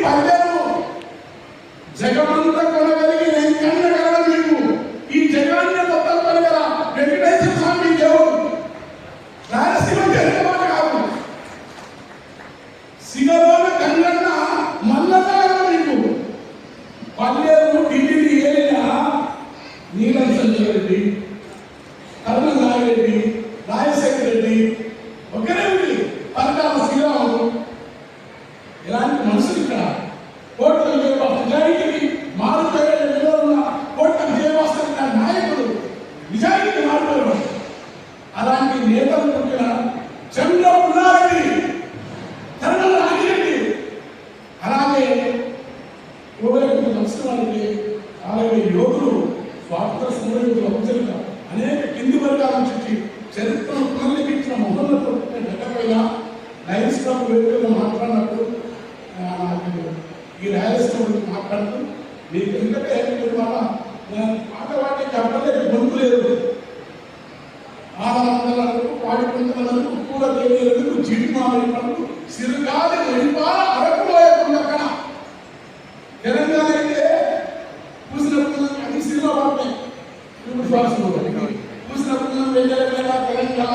పల్లెను జగమంతా కొనగలిగి నేను కన్నగలరా మీకు ఈ జగాన్ని మొత్తం కొనగల వెంకటేశ్వర స్వామి దేవుడు రాయలసీమ జగమాట కాదు సిగలోన గంగన్న మల్లన్న మీకు పల్లెను ఢిల్లీని ఏలిన నీలం సంజయ్ రెడ్డి కరుణ నాగిరెడ్డి రాజశేఖర రెడ్డి ఒకరే ఉంది పరకాల శ్రీరాములు ఇలాంటి మనుషులు ఇక్కడ కోట్ల నిజాయితీకి మారుతూ ఉన్న కోట్ల విజయవాసన నాయకుడు నిజాయితీ మారుతారు. అలాంటి నేతలు పుట్టిన చంద్రబాబు నాయుడు కరుణ నాగిరెడ్డి అలాగే యువకులు సంస్కృతానికి అలాగే యోగులు స్వాతంత్ర సమరయోగులు అవసరంగా అనేక కింది వర్గాల నుంచి చరిత్రను పునర్లిఖించిన మహోన్నత ఘటపైన లయన్స్ క్లబ్ వేదికగా మాట్లాడినప్పుడు ఈ రాయలసీమ గురించి మాట్లాడుతూ మీకు ఎందుకంటే పాట వాటి చెప్పలేదు గొంతు లేదు ఆనందలకు పాడి పొందలకు పూల దేవీలకు జిడిమాలి పనులు సిరుగాలి ఒడిపాల అరకులోయకుండక్కడ తెలంగాణ అయితే పూసినప్పుడు అది సినిమా పాటే ఇప్పుడు శ్వాస పూసినప్పుడు తెలంగాణ